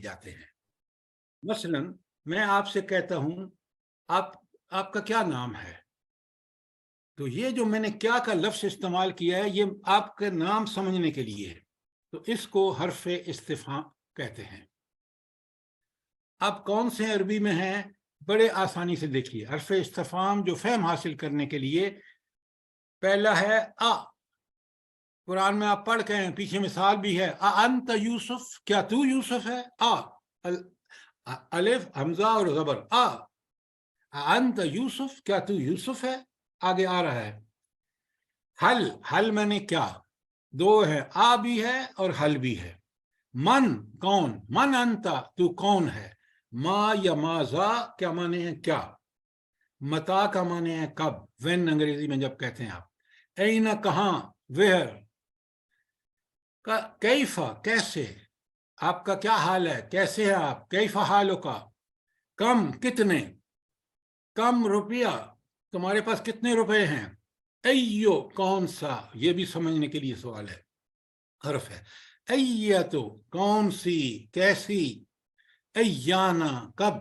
جاتے ہیں. مثلا میں آپ سے کہتا ہوں آپ کا کیا نام ہے, تو یہ جو میں نے کیا کا لفظ استعمال کیا ہے یہ آپ کے نام سمجھنے کے لیے ہے, تو اس کو حرف استفہام کہتے ہیں. اب کون سے عربی میں ہیں, بڑے آسانی سے دیکھیے. حرف استفہام جو فہم حاصل کرنے کے لیے پہلا ہے قرآن میں آپ پڑھ کے ہیں, پیچھے مثال بھی ہے, انت یوسف, کیا تو یوسف ہے, الف حمزہ اور زبر, انت یوسف, کیا تو یوسف ہے. آگے آ رہا ہے حل میں نے کیا, دو ہے, بھی ہے اور حل بھی ہے. من کون, من انت تو کون ہے. ما یا ماذا کیا معنی ہے کیا. متا کا معنی ہے کب, وین انگریزی میں جب کہتے ہیں آپ. اینا کہاں, ویئر. کیفا کیسے, آپ کا کیا حال ہے, کیسے ہے آپ, کیفا حالوں کا. کم کتنے, کم روپیہ, تمہارے پاس کتنے روپے ہیں. ایو کون سا, یہ بھی سمجھنے کے لیے سوال ہے, حرف ہے. ایتو کون سی, کیسی. ایانا کب,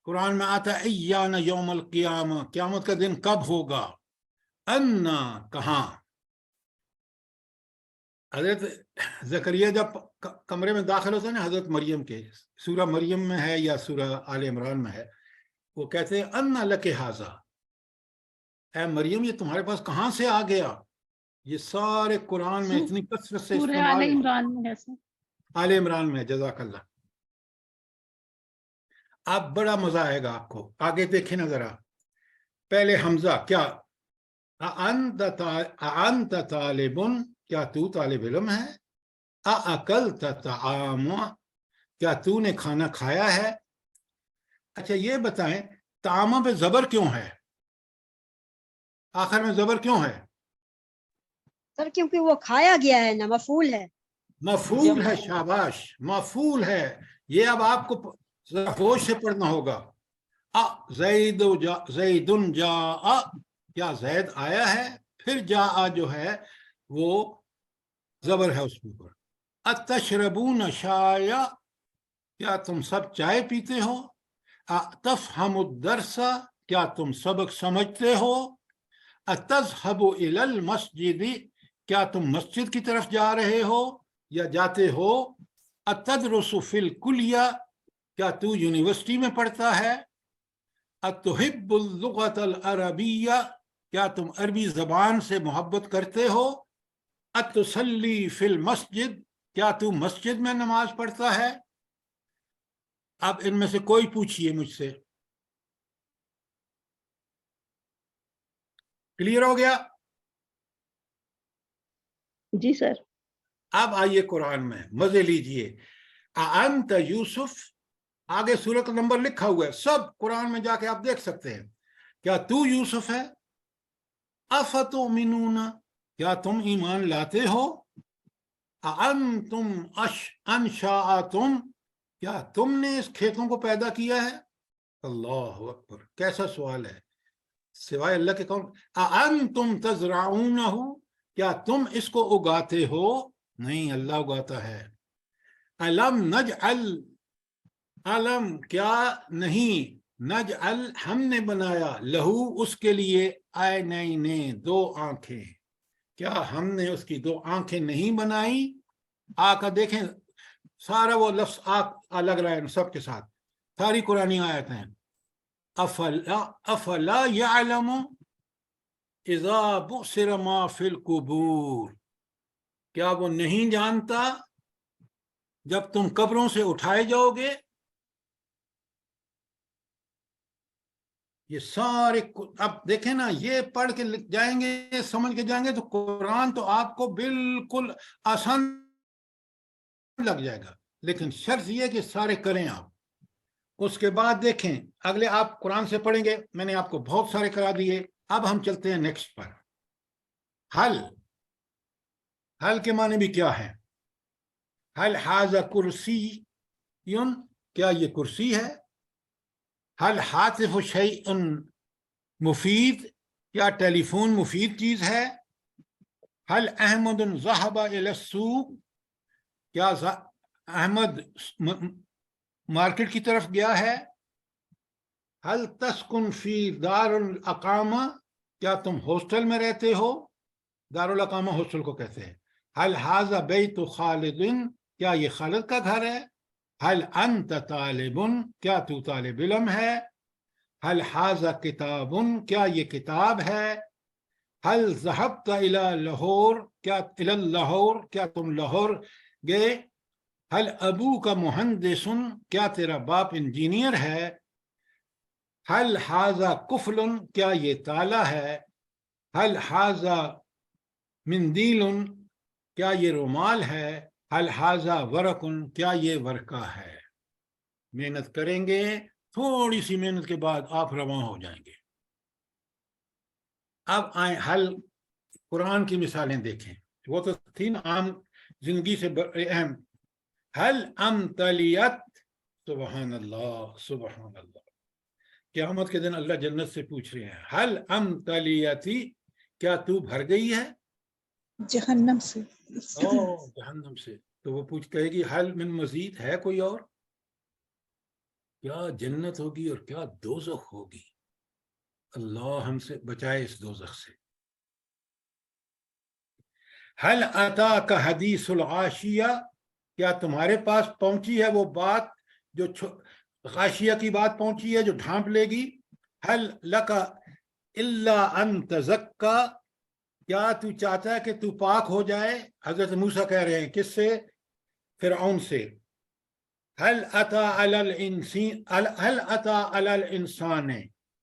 قرآن میں آتا ہے ایانا یوم القیامہ, قیامت کا دن کب ہوگا. انا کہاں. حضرت زکریا جب کمرے میں داخل ہوتے ہیں نا حضرت مریم کے, سورہ مریم میں ہے یا سورہ آل عمران میں ہے, وہ کہتے ہیں انا لک ھذا, اے مریم یہ تمہارے پاس کہاں سے آ گیا. یہ سارے قرآن میں اتنی کثرت سے سورہ آل استعمال, عمران میں ہے سر. آل عمران میں, جزاک اللہ. اب بڑا مزہ آئے گا آپ کو, آگے دیکھیں نا ذرا. پہلے حمزہ, کیا انت طالب, کیا تو طالب علم ہے. اکلت طعام, کیا تو نے کھانا کھایا ہے. اچھا یہ بتائیں طعام پہ زبر کیوں ہے, آخر میں زبر کیوں ہے. سر کیونکہ وہ کھایا گیا ہے نا, مفعول ہے. مفعول ہے, شاباش, مفعول ہے. یہ اب آپ کو ہوش سے پڑھنا ہوگا. زیدن جاء, کیا زید آیا ہے, پھر جاء جو ہے وہ زبر ہے اس کے اوپر. اتشربون شایا, کیا تم سب چائے پیتے ہو. تفہم الدرس, کیا تم سبق سمجھتے ہو. اتذهب الی المسجد, کیا تم مسجد کی طرف جا رہے ہو یا جاتے ہو. اتدرس فی الکلیہ, کیا تو یونیورسٹی میں پڑھتا ہے. اتحب اللغۃ العربیہ, کیا تم عربی زبان سے محبت کرتے ہو. اتصلی فی المسجد, کیا تو مسجد میں نماز پڑھتا ہے. اب ان میں سے کوئی پوچھئے مجھ سے. کلیئر ہو گیا. جی سر. اب آئیے قرآن میں مزے لیجئے. انت یوسف, آگے سورت نمبر لکھا ہوا ہے, سب قرآن میں جا کے آپ دیکھ سکتے ہیں. کیا تو یوسف ہے. افتؤمنون, کیا تم ایمان لاتے ہو. انتم انشأتم, کیا تم نے اس کھیتوں کو پیدا کیا ہے. اللہ اکبر, کیسا سوال ہے, سوائے اللہ کے کون. انتم تزرعونہ, کیا تم اس کو اگاتے ہو. نہیں, اللہ اگاتا ہے. علم نجعل, علم کیا نہیں, نجعل ہم نے بنایا, لہو اس کے لیے, عینین دو آنکھیں, کیا ہم نے اس کی دو آنکھیں نہیں بنائی. کا دیکھیں سارا وہ لفظ لگ رہا ہے سب کے ساتھ, ساری قرآنی آیت ہیں. افلا یعلم اذا بعثر ما فی القبور, کیا وہ نہیں جانتا جب تم قبروں سے اٹھائے جاؤ گے. یہ سارے, اب دیکھیں نا, یہ پڑھ کے جائیں گے, سمجھ کے جائیں گے, تو قرآن تو آپ کو بالکل آسان لگ جائے گا, لیکن شرط یہ کہ سارے کریں آپ. اس کے بعد دیکھیں اگلے آپ قرآن سے پڑھیں گے, میں نے آپ کو بہت سارے کرا دیے. اب ہم چلتے ہیں نیکسٹ پر. حل, حل کے معنی بھی کیا ہے. حل ھذا کرسی, کیا یہ کرسی ہے. حل ہاتف شیء مفید, کیا ٹیلی فون مفید چیز ہے. حل احمد ذهب الى السوق, کیا احمد مارکیٹ کی طرف گیا ہے. حل تسکن فی دار الاقامہ, کیا تم ہاسٹل میں رہتے ہو؟ دار الاقامہ ہاسٹل کو کہتے ہیں. حل ھذا بیت خالد, کیا یہ خالد کا گھر ہے؟ حل انت طالب, کیا تو طالب علم ہے؟ حل ھذا کتاب, کیا یہ کتاب ہے؟ حل ذهبت الى لاہور, کیا الى لاہور, کیا تم لاہور گئے؟ حل ابوک مہندس, کیا تیرا باپ انجینئر ہے؟ حل ھذا قفل, کیا یہ تالا ہے؟ حل ھذا مندیل, کیا یہ رومال ہے؟ حل ھذا ورق, کیا یہ ورقہ ہے؟ محنت کریں گے, تھوڑی سی محنت کے بعد آپ رواں ہو جائیں گے. اب آئیں حل قرآن کی مثالیں دیکھیں, وہ تو تھی نا عام زندگی سے اہم. حل امتلیت, سبحان اللہ سبحان اللہ, قیامت کے دن اللہ جنت سے پوچھ رہے ہیں حل امتلیتی, کیا تو بھر گئی ہے؟ جہنم سے. جہنم سے. تو وہ کہے گی حل من مزید, ہے کوئی اور؟ کیا جنت ہوگی اور کیا دوزخ ہوگی. اللہ ہم سے بچائے اس دوزخ سے. حل اتاک حدیث الغاشیہ, کیا تمہارے پاس پہنچی ہے وہ بات جو غاشیہ کی بات پہنچی ہے جو ڈھانپ لے گی؟ حل لک الا ان تزکا, کیا تو چاہتا ہے کہ تو پاک ہو جائے؟ حضرت موسیٰ کہہ رہے ہیں کس سے؟ فرعون سے. حل اتی علی الانسان,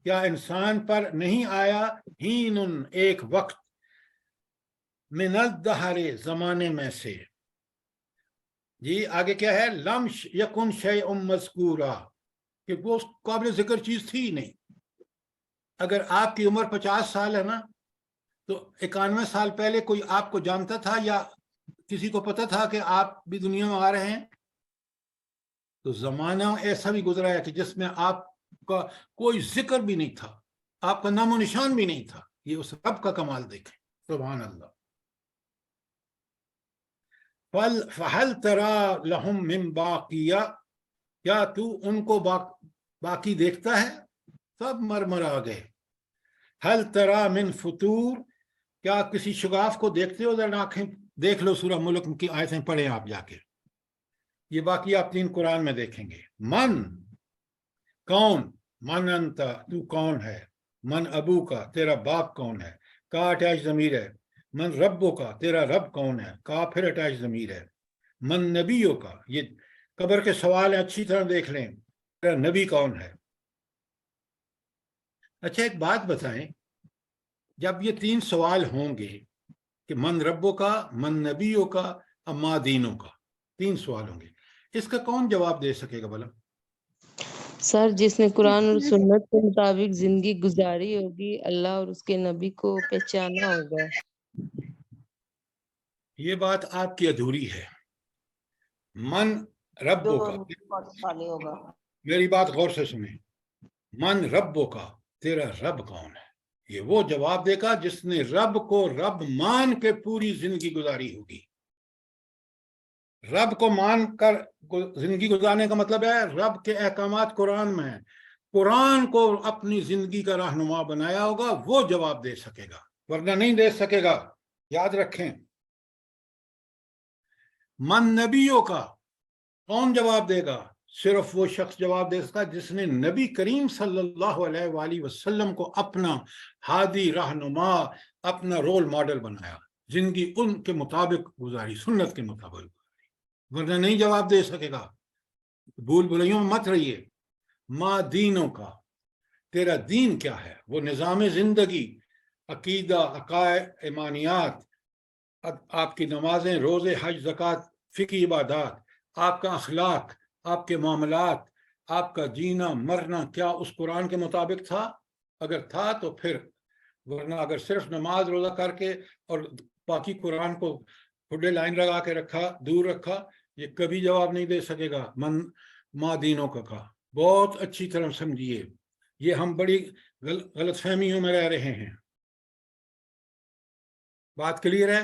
کیا انسان پر نہیں آیا ہین, ایک وقت, من الدہر, زمانے میں سے. جی آگے کیا ہے؟ لم یکن شیء مذکورا, کہ وہ قابل ذکر چیز تھی نہیں. اگر آپ کی عمر 50 سال ہے نا, تو 91 سال پہلے کوئی آپ کو جانتا تھا یا کسی کو پتا تھا کہ آپ بھی دنیا میں آ رہے ہیں؟ تو زمانہ ایسا بھی گزرا ہے کہ جس میں آپ کا کوئی ذکر بھی نہیں تھا, آپ کا نام و نشان بھی نہیں تھا. یہ اس رب کا کمال دیکھیں, سبحان اللہ. فَهَلْ تَرَى لَهُم مِّن بَاقِيَةٍ, کیا تو ان کو باقی دیکھتا ہے؟ سب مر آ گئے. حل ترا من فطور, کیا کسی شگاف کو دیکھتے ہو؟ ذرا آنکھیں دیکھ لو, سورہ ملک کی آیتیں پڑھیں آپ جا کے, یہ باقی آپ 3 قرآن میں دیکھیں گے. من, کون؟ من انت, تو کون ہے؟ من ابو کا, تیرا باپ کون ہے؟ کا اٹیچ ضمیر ہے. من ربو کا, تیرا رب کون ہے؟ کا پھر اٹیچ ضمیر ہے. من نبیوں کا, یہ قبر کے سوال ہیں, اچھی طرح دیکھ لیں, تیرا نبی کون ہے؟ اچھا ایک بات بتائیں, جب یہ 3 سوال ہوں گے کہ من ربوں کا, من نبیوں کا, اما دینوں کا, 3 سوال ہوں گے, اس کا کون جواب دے سکے گا بھلا؟ سر جس نے قرآن اور سنت کے مطابق زندگی گزاری ہوگی, اللہ اور اس کے نبی کو پہچانا ہوگا. یہ بات آپ کی ادھوری ہے. من ربوں کا, میری بات غور سے سنیں, من ربوں کا, تیرا رب کون ہے؟ یہ وہ جواب دے گا جس نے رب کو رب مان کے پوری زندگی گزاری ہوگی. رب کو مان کر زندگی گزارنے کا مطلب ہے رب کے احکامات قرآن میں ہیں, قرآن کو اپنی زندگی کا رہنما بنایا ہوگا, وہ جواب دے سکے گا, ورنہ نہیں دے سکے گا. یاد رکھیں. من نبیوں کا, کون جواب دے گا؟ صرف وہ شخص جواب دے سکتا جس نے نبی کریم صلی اللہ علیہ وآلہ وسلم کو اپنا ہادی رہنما, اپنا رول ماڈل بنایا, زندگی ان کے مطابق گزاری, سنت کے مطابق گزاری, ورنہ نہیں جواب دے سکے گا. بھول بھلائیوں میں مت رہیے. ما دینوں کا, تیرا دین کیا ہے؟ وہ نظام زندگی, عقیدہ, عقائد, ایمانیات, آپ کی نمازیں, روزے, حج, زکوٰۃ, فقہی عبادات, آپ کا اخلاق, آپ کے معاملات, آپ کا جینا مرنا, کیا اس قرآن کے مطابق تھا؟ اگر تھا تو پھر, ورنہ اگر صرف نماز روزہ کر کے اور باقی قرآن کو کھڈے لائن لگا کے رکھا, دور رکھا, یہ کبھی جواب نہیں دے سکے گا. من ما دینوں کا بہت اچھی طرح سمجھیے, یہ ہم بڑی غلط فہمیوں میں رہ رہے ہیں. بات کلیئر ہے؟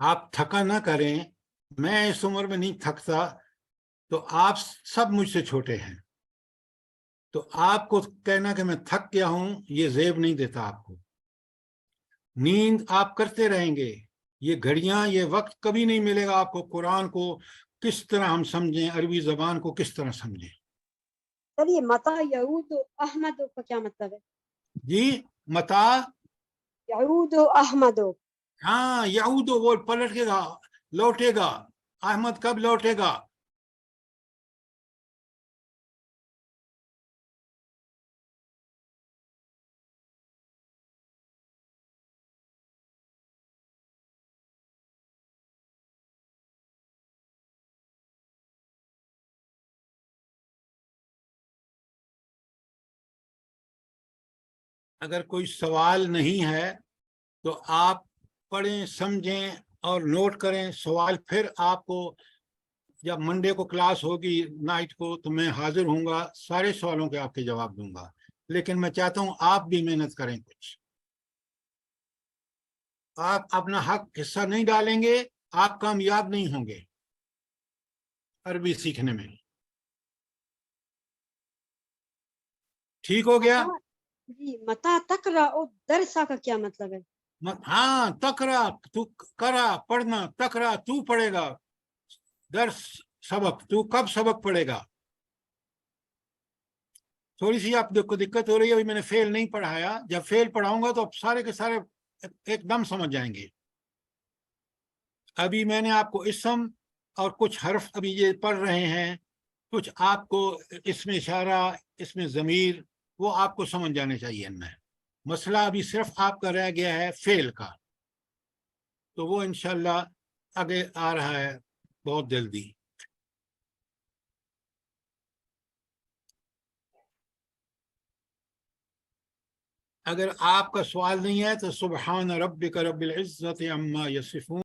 آپ تھکا نہ کریں، میں اس عمر میں نہیں تھکتا، تو آپ سب مجھ سے چھوٹے ہیں، تو آپ کو کہنا کہ میں تھک گیا ہوں یہ زیب نہیں دیتا آپ کو۔ نیند آپ کرتے رہیں گے، یہ گھڑیاں، یہ وقت کبھی نہیں ملے گا آپ کو قرآن کو کس طرح ہم سمجھیں، عربی زبان کو کس طرح سمجھیں۔ سر یہ متا یعود احمد کا کیا مطلب ہے؟ جی متا، یعود احمد، ہاں یعود وہ پلٹ کے گا، لوٹے گا، احمد کب لوٹے گا؟ اگر کوئی سوال نہیں ہے تو آپ پڑھیں، سمجھیں اور نوٹ کریں سوال، پھر آپ کو جب منڈے کو کلاس ہوگی نائٹ کو تو میں حاضر ہوں گا، سارے سوالوں کے آپ کے جواب دوں گا، لیکن میں چاہتا ہوں آپ بھی محنت کریں، کچھ آپ اپنا حق حصہ نہیں ڈالیں گے آپ کامیاب نہیں ہوں گے عربی سیکھنے میں۔ ٹھیک ہو گیا؟ جی متا تقرا درسا کا کیا مطلب ہے؟ ہاں تقرا، تو کرا پڑھنا، تقرا تو پڑھے گا، درس سبق، تو کب سبق پڑھے گا؟ تھوڑی سی آپ کو دقت ہو رہی ہے، ابھی میں نے فیل نہیں پڑھایا، جب فیل پڑھاؤں گا تو اب سارے کے سارے ایک دم سمجھ جائیں گے۔ ابھی میں نے آپ کو اسم اور کچھ حرف ابھی یہ پڑھ رہے ہیں، کچھ آپ کو اس میں اشارہ، اس میں ضمیر، وہ آپ کو سمجھ جانے چاہیے ان میں۔ مسئلہ ابھی صرف آپ کا رہ گیا ہے فعل کا، تو وہ انشاءاللہ آگے آ رہا ہے بہت جلدی۔ اگر آپ کا سوال نہیں ہے تو سبحان ربک رب العزت عما یصفون